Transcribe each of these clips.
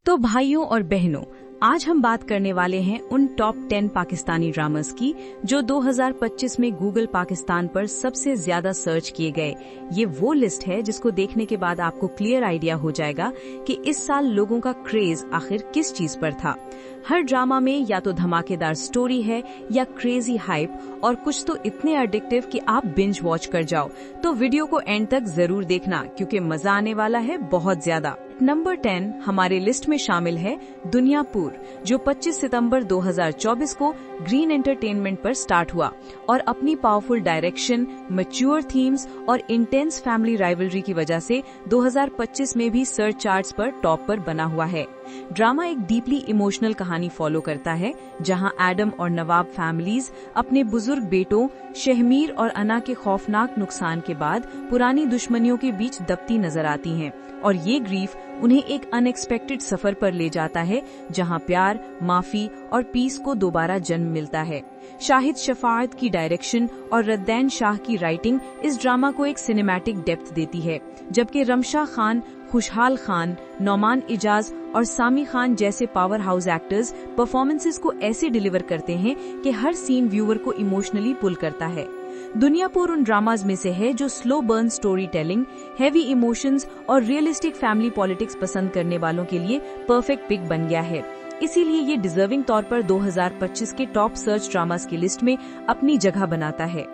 तो भाइयों और बहनों, आज हम बात करने वाले हैं उन टॉप 10 पाकिस्तानी ड्रामास की जो 2025 में गूगल पाकिस्तान पर सबसे ज्यादा सर्च किए गए। ये वो लिस्ट है जिसको देखने के बाद आपको क्लियर आइडिया हो जाएगा कि इस साल लोगों का क्रेज आखिर किस चीज पर था। हर ड्रामा में या तो धमाकेदार स्टोरी है या क्रेजी हाइप, और कुछ तो इतने एडिक्टिव कि आप बिंज वॉच कर जाओ। तो वीडियो को एंड तक जरूर देखना क्योंकि मजा आने वाला है बहुत ज्यादा। नंबर 10 हमारे लिस्ट में शामिल है दुनियापुर, जो 25 सितंबर 2024 को ग्रीन एंटरटेनमेंट पर स्टार्ट हुआ और अपनी पावरफुल डायरेक्शन, मैच्योर थीम्स और इंटेंस फैमिली राइवलरी की वजह से 2025 में भी सर्च चार्ट्स पर टॉप पर बना हुआ है। ड्रामा एक डीपली इमोशनल कहानी फॉलो करता है जहां एडम और नवाब फैमिलीज अपने बुजुर्ग बेटों शहमीर और अना के खौफनाक नुकसान के बाद पुरानी दुश्मनियों के बीच दबती नजर आती हैं, और ये ग्रीफ उन्हें एक अनएक्सपेक्टेड सफर पर ले जाता है जहां प्यार, माफी और पीस को दोबारा जन्म मिलता है। शाहिद शफाअत की डायरेक्शन और रद्दैन शाह की राइटिंग इस ड्रामा को एक सिनेमैटिक डेप्थ देती है, जबकि रमशा खान, खुशहाल खान, नौमान इजाज और सामी खान जैसे पावर हाउस एक्टर्स परफॉर्मेंसेस को ऐसे डिलीवर करते हैं कि हर सीन व्यूअर को इमोशनली पुल करता है। दुनियापुर उन ड्रामाज में से है जो slow burn story telling, heavy emotions और रियलिस्टिक फैमिली पॉलिटिक्स पसंद करने वालों के लिए परफेक्ट पिक बन गया है। इसीलिए ये डिजर्विंग तौर पर 2025 के टॉप सर्च ड्रामास की लिस्ट में अपनी जगह बनाता है।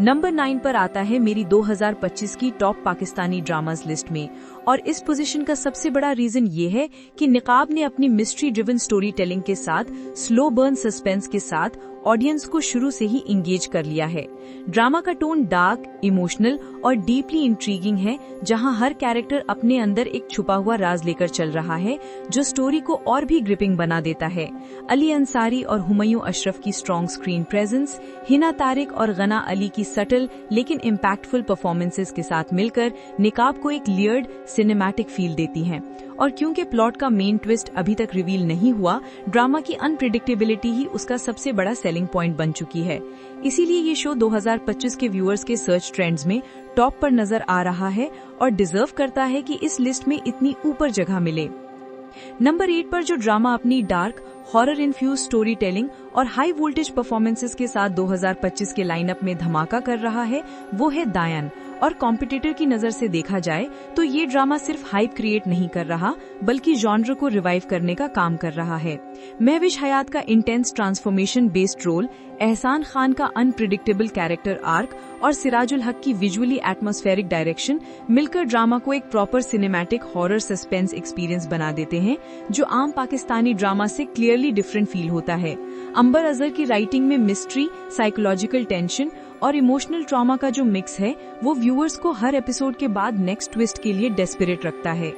नंबर 9 पर आता है मेरी 2025 की टॉप पाकिस्तानी ड्रामास लिस्ट में, और इस पोजीशन का सबसे बड़ा रीजन ये है कि निकाब ने अपनी मिस्ट्री ड्रिवन स्टोरी टेलिंग के साथ स्लो बर्न सस्पेंस के साथ ऑडियंस को शुरू से ही इंगेज कर लिया है। ड्रामा का टोन डार्क, इमोशनल और डीपली इंट्रीगिंग है, जहां हर कैरेक्टर अपने अंदर एक छुपा हुआ राज लेकर चल रहा है जो स्टोरी को और भी ग्रिपिंग बना देता है। अली अंसारी और हुमायूं अशरफ की strong screen presence, Hina Tariq और गना अली की सटल लेकिन इम्पैक्टफुल परफॉर्मेंसेस के साथ मिलकर निकाब को एक लेयर्ड सिनेमैटिक फील देती हैं। और क्योंकि प्लॉट का मेन ट्विस्ट अभी तक रिवील नहीं हुआ, ड्रामा की अनप्रिडिक्टेबिलिटी ही उसका सबसे बड़ा सेलिंग पॉइंट बन चुकी है। इसीलिए ये शो 2025 के व्यूअर्स के सर्च ट्रेंड्स में टॉप पर नजर आ रहा है और डिजर्व करता है कि इस लिस्ट में इतनी ऊपर जगह मिले। नंबर 8 पर जो ड्रामा अपनी dark, horror infuse story telling और हाई वोल्टेज परफॉर्मेंसेस के साथ 2025 के लाइनअप में धमाका कर रहा है वो है दायन। और कॉम्पिटिटर की नजर से देखा जाए तो ये ड्रामा सिर्फ हाइप क्रिएट नहीं कर रहा बल्कि जॉनर को रिवाइव करने का काम कर रहा है। महविश हयात का इंटेंस ट्रांसफॉर्मेशन बेस्ड रोल, एहसान खान का अनप्रिडिक्टेबल कैरेक्टर आर्क और सिराजुल हक की विजुअली एटमॉस्फेरिक डायरेक्शन मिलकर ड्रामा को एक proper cinematic horror suspense experience बना देते हैं जो आम पाकिस्तानी ड्रामा से क्लियरली डिफरेंट फील होता है। अंबर अजहर की राइटिंग में मिस्ट्री, साइकोलॉजिकल टेंशन और इमोशनल ट्रॉमा का जो मिक्स है वो व्यूअर्स को हर एपिसोड के बाद नेक्स्ट ट्विस्ट के लिए डेस्परेट रखता है।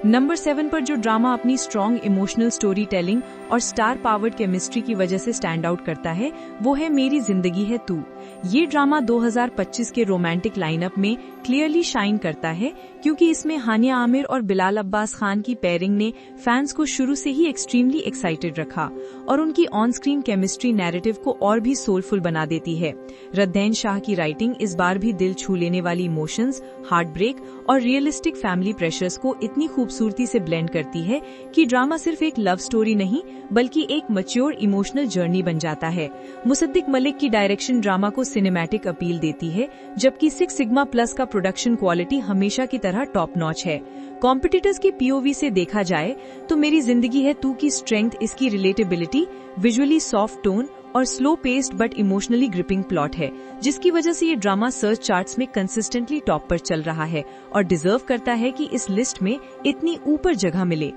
नंबर 7 पर जो ड्रामा अपनी स्ट्रॉन्ग इमोशनल स्टोरी टेलिंग और स्टार पावर्ड केमिस्ट्री की वजह से स्टैंड आउट करता है वो है मेरी जिंदगी है तू। ये ड्रामा 2025 के रोमांटिक लाइनअप में क्लियरली शाइन करता है क्योंकि इसमें हानिया आमिर और बिलाल अब्बास खान की पेयरिंग ने फैंस को शुरू से ही एक्सट्रीमली एक्साइटेड रखा, और उनकी ऑन स्क्रीन केमिस्ट्री नैरेटिव को और भी सोलफुल बना देती है। रद्दैन शाह की राइटिंग इस बार भी दिल छू लेने वाली इमोशंस, हार्ट ब्रेक और रियलिस्टिक फैमिली प्रेशर्स को इतनी खूबसूरती से ब्लेंड करती है कि ड्रामा सिर्फ एक लव स्टोरी नहीं बल्कि एक मैच्योर इमोशनल जर्नी बन जाता है। मुसद्दिक मलिक की डायरेक्शन ड्रामा को सिनेमैटिक अपील देती है, जबकि 6 सिग्मा प्लस का प्रोडक्शन क्वालिटी हमेशा की तरह टॉप नॉच है। कॉम्पिटिटर्स की पीओवी से देखा जाए तो मेरी जिंदगी है तू की स्ट्रेंथ इसकी रिलेटेबिलिटी, विजुअली सॉफ्ट टोन और slow paced but emotionally gripping plot है, जिसकी वजह से ये ड्रामा सर्च चार्ट्स में कंसिस्टेंटली टॉप पर चल रहा है और डिजर्व करता है कि इस लिस्ट में इतनी ऊपर जगह मिले।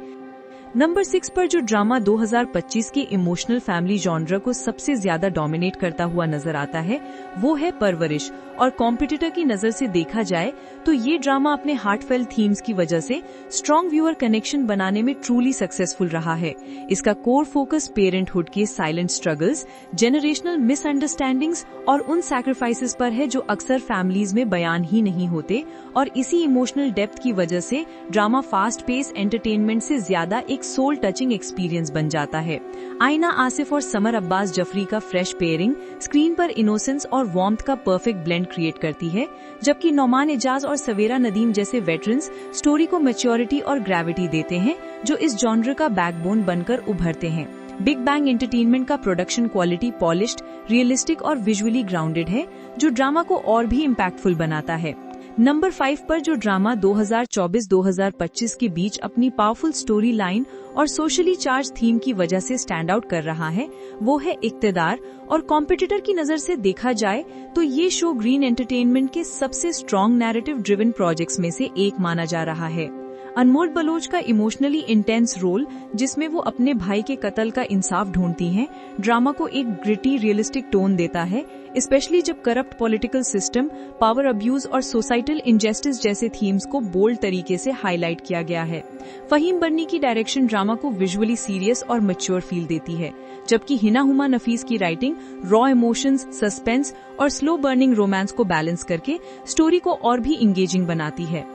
नंबर 6 पर जो ड्रामा 2025 के इमोशनल फैमिली जॉनर को सबसे ज्यादा डोमिनेट करता हुआ नजर आता है वो है परवरिश, और कॉम्पिटिटर की नजर से देखा जाए तो ये ड्रामा अपने हार्टफेल्ट थीम्स की वजह से स्ट्रॉन्ग व्यूअर कनेक्शन बनाने में ट्रूली सक्सेसफुल रहा है। इसका कोर फोकस पेरेंटहुड के साइलेंट स्ट्रगल्स, जेनरेशनल मिसअंडरस्टैंडिंग्स और उन सैक्रिफाइसेस पर है जो अक्सर फैमिलीज में बयान ही नहीं होते, और इसी इमोशनल डेप्थ की वजह से ड्रामा फास्ट पेस एंटरटेनमेंट से ज्यादा एक सोल टचिंग एक्सपीरियंस बन जाता है। आईना आसिफ और समर अब्बास जफरी का फ्रेश पेयरिंग स्क्रीन पर इनोसेंस और वार्मथ का परफेक्ट ब्लेंड क्रिएट करती है, जबकि नौमान एजाज और सवेरा नदीम जैसे वेटरन्स स्टोरी को मैच्योरिटी और ग्रेविटी देते हैं, जो इस जॉनर का बैकबोन बनकर उभरते हैं। बिग बैंग एंटरटेनमेंट का प्रोडक्शन क्वालिटी पॉलिश्ड, रियलिस्टिक और विजुअली ग्राउंडेड है, जो ड्रामा को और भी इम्पैक्टफुल बनाता है। नंबर 5 पर जो ड्रामा 2024-2025 के बीच अपनी पावरफुल स्टोरी लाइन और सोशली चार्ज थीम की वजह से स्टैंड आउट कर रहा है, वो है इक्तेदार। और कॉम्पिटिटर की नजर से देखा जाए तो ये शो ग्रीन एंटरटेनमेंट के सबसे स्ट्रॉन्ग नैरेटिव ड्रिवन प्रोजेक्ट्स में से एक माना जा रहा है। अनमोल बलोच का इमोशनली इंटेंस रोल, जिसमें वो अपने भाई के कत्ल का इंसाफ ढूंढती हैं, ड्रामा को एक ग्रिटी रियलिस्टिक टोन देता है, स्पेशली जब corrupt political system, power abuse और सोसाइटल इनजस्टिस जैसे थीम्स को बोल्ड तरीके से हाईलाइट किया गया है। फहीम बर्नी की डायरेक्शन ड्रामा को विजुअली सीरियस और मैच्योर फील देती है, जबकि हिना हुमा नफीस की राइटिंग रॉ इमोशंस, सस्पेंस और स्लो बर्निंग रोमांस को बैलेंस करके स्टोरी को और भी इंगेजिंग बनाती है।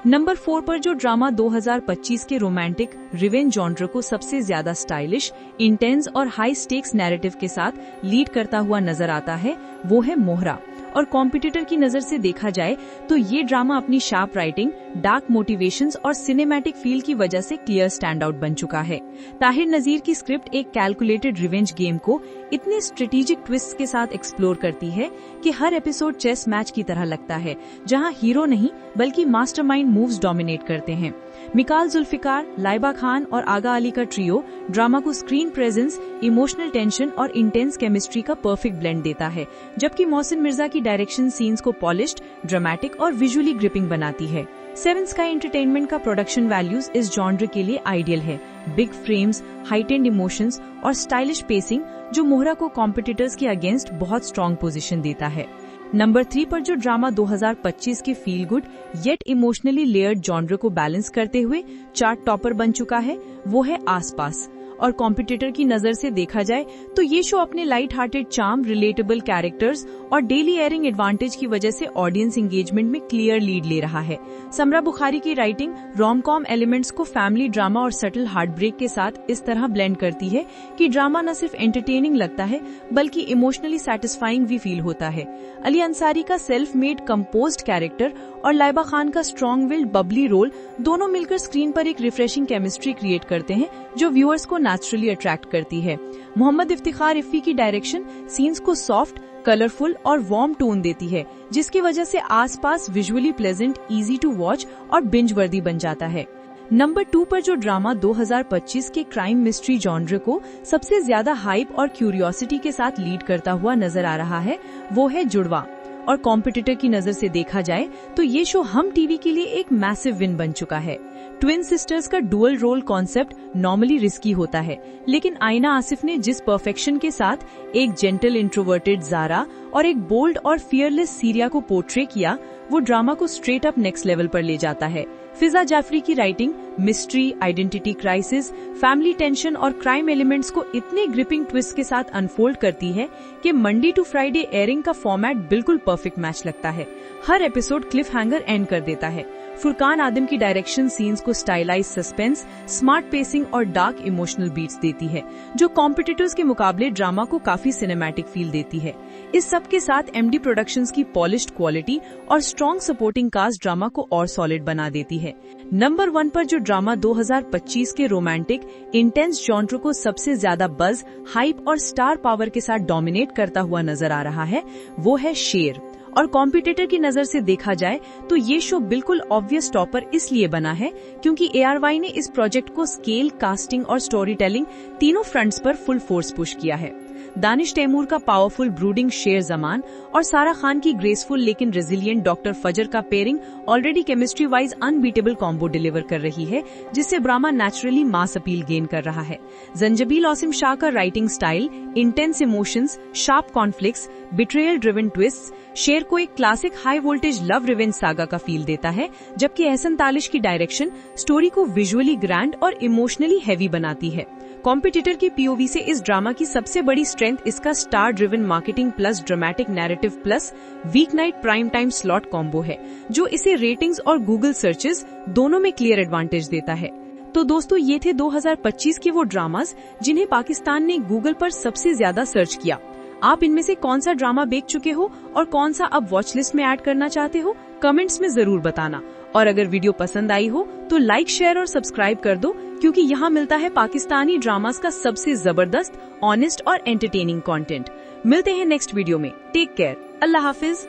नंबर 4 पर जो ड्रामा 2025 के रोमांटिक रिवेंज जॉनर को सबसे ज्यादा स्टाइलिश, इंटेंस और हाई स्टेक्स नैरेटिव के साथ लीड करता हुआ नजर आता है, वो है मोहरा। और कॉम्पिटिटर की नजर से देखा जाए तो ये ड्रामा अपनी शार्प राइटिंग, डार्क मोटिवेशंस और सिनेमैटिक फील की वजह से क्लियर स्टैंड आउट बन चुका है। ताहिर नजीर की स्क्रिप्ट एक कैलकुलेटेड रिवेंज गेम को इतने स्ट्रेटेजिक ट्विस्ट के साथ एक्सप्लोर करती है कि हर एपिसोड चेस मैच की तरह लगता है, जहां हीरो नहीं बल्कि मास्टरमाइंड मूव्स डोमिनेट करते हैं। मिकाल जुल्फिकार, लाइबा खान और आगा अली का ट्रियो ड्रामा को स्क्रीन प्रेजेंस, इमोशनल टेंशन और इंटेंस केमिस्ट्री का परफेक्ट ब्लेंड देता है, जबकि मोहसिन मिर्जा की डायरेक्शन सीन्स को पॉलिश्ड, ड्रामेटिक और विजुअली ग्रिपिंग बनाती है। सेवन स्काई एंटरटेनमेंट का प्रोडक्शन वैल्यूज इस जॉनर के लिए आइडियल है। बिग फ्रेम्स, हाइटेंड इमोशंस और स्टाइलिश पेसिंग, जो मोहरा को कॉम्पिटिटर्स के अगेंस्ट बहुत स्ट्रॉन्ग पोजीशन देता है। नंबर 3 पर जो ड्रामा 2025 के feel good yet emotionally layered genre को बैलेंस करते हुए चार्ट टॉपर बन चुका है, वो है आसपास। और कॉम्पिटिटर की नजर से देखा जाए तो ये शो अपने light hearted charm, relatable characters और डेली एयरिंग एडवांटेज की वजह से ऑडियंस एंगेजमेंट में क्लियर लीड ले रहा है। समरा बुखारी की राइटिंग रोम कॉम एलिमेंट्स को फैमिली ड्रामा और सटल हार्ट ब्रेक के साथ इस तरह ब्लेंड करती है कि ड्रामा न सिर्फ एंटरटेनिंग लगता है बल्कि इमोशनली सैटिस्फाइंग भी फील होता है। अली अंसारी का सेल्फ मेड कंपोज्ड कैरेक्टर और लाइबा खान का स्ट्रॉन्ग विल्ड बबली रोल दोनों मिलकर स्क्रीन पर एक रिफ्रेशिंग केमिस्ट्री क्रिएट करते हैं, जो व्यूअर्स को नेचुरली अट्रैक्ट करती है। मोहम्मद इफ्तिखार इफ्फी की डायरेक्शन सीन्स को सॉफ्ट, कलरफुल और वार्म टोन देती है, जिसकी वजह से आसपास visually pleasant, easy to watch और बिंज वर्दी बन जाता है। नंबर 2 पर जो ड्रामा 2025 के क्राइम मिस्ट्री जॉनर को सबसे ज्यादा हाइप और क्यूरियोसिटी के साथ लीड करता हुआ नजर आ रहा है, वो है जुड़वा। और कॉम्पिटिटर की नजर से देखा जाए तो ये शो हम टीवी के लिए एक मैसिव विन बन चुका है। ट्विन सिस्टर्स का dual role concept normally risky होता है, लेकिन आयना आसिफ ने जिस परफेक्शन के साथ एक जेंटल इंट्रोवर्टेड जारा और एक बोल्ड और फियरलेस सीरिया को पोर्ट्रे किया, वो ड्रामा को स्ट्रेट अप नेक्स्ट लेवल पर ले जाता है। फिजा जाफरी की writing mystery, identity crisis, family tension और क्राइम एलिमेंट्स को इतने ग्रिपिंग ट्विस्ट के साथ अनफोल्ड करती है कि मंडे टू फ्राइडे एयरिंग का फॉर्मेट बिल्कुल परफेक्ट मैच लगता है। हर एपिसोड क्लिफ हैंगर एंड कर देता है। फुरकान आदम की डायरेक्शन सीन्स को स्टाइलाइज सस्पेंस, स्मार्ट पेसिंग और डार्क इमोशनल बीट्स देती है, जो कॉम्पिटिटर्स के मुकाबले ड्रामा को काफी सिनेमैटिक फील देती है। इस सब के साथ एमडी प्रोडक्शंस की पॉलिश्ड क्वालिटी और स्ट्रॉन्ग सपोर्टिंग कास्ट ड्रामा को और सॉलिड बना देती है। नंबर 1 पर जो ड्रामा 2025 के रोमांटिक इंटेंस जॉनर को सबसे ज्यादा बज, हाइप और स्टार पावर के साथ डोमिनेट करता हुआ नजर आ रहा है, वो है शेर। और कॉम्पिटिटर की नजर से देखा जाए तो ये शो बिल्कुल ऑब्वियस टॉपर इसलिए बना है क्योंकि ARY ने इस प्रोजेक्ट को स्केल, कास्टिंग और स्टोरी टेलिंग तीनों फ्रंट्स पर फुल फोर्स पुश किया है। दानिश तैमूर का पावरफुल ब्रूडिंग शेर जमान और सारा खान की ग्रेसफुल लेकिन रेजिलिएंट डॉक्टर फजर का pairing already chemistry wise unbeatable combo deliver कर रही है, जिससे drama naturally mass appeal gain कर रहा है। जंजबील औसिम शाह का writing style, intense emotions, sharp conflicts, betrayal driven twist शेर को एक classic high voltage love revenge saga का फील देता है, जबकि एहसन तालिश की डायरेक्शन स्टोरी को विजुअली ग्रैंड और इमोशनली हैवी बनाती है। कॉम्पिटिटर की POV से इस ड्रामा की सबसे बड़ी स्ट्रेंथ इसका star driven marketing plus dramatic narrative plus week night prime time slot combo है, जो इसे रेटिंग्स और गूगल सर्चेस दोनों में क्लियर एडवांटेज देता है। तो दोस्तों, ये थे 2025 के वो ड्रामास जिन्हें पाकिस्तान ने गूगल पर सबसे ज्यादा सर्च किया। आप इनमें से कौन सा ड्रामा देख चुके हो और कौन सा अब वॉच लिस्ट में ऐड करना चाहते हो, कमेंट्स में जरूर बताना। और अगर वीडियो पसंद आई हो तो लाइक, शेयर और सब्सक्राइब कर दो, क्योंकि यहाँ मिलता है पाकिस्तानी ड्रामास का सबसे जबरदस्त, ऑनेस्ट और एंटरटेनिंग कंटेंट। मिलते हैं नेक्स्ट वीडियो में। Take care. अल्लाह हाफिज।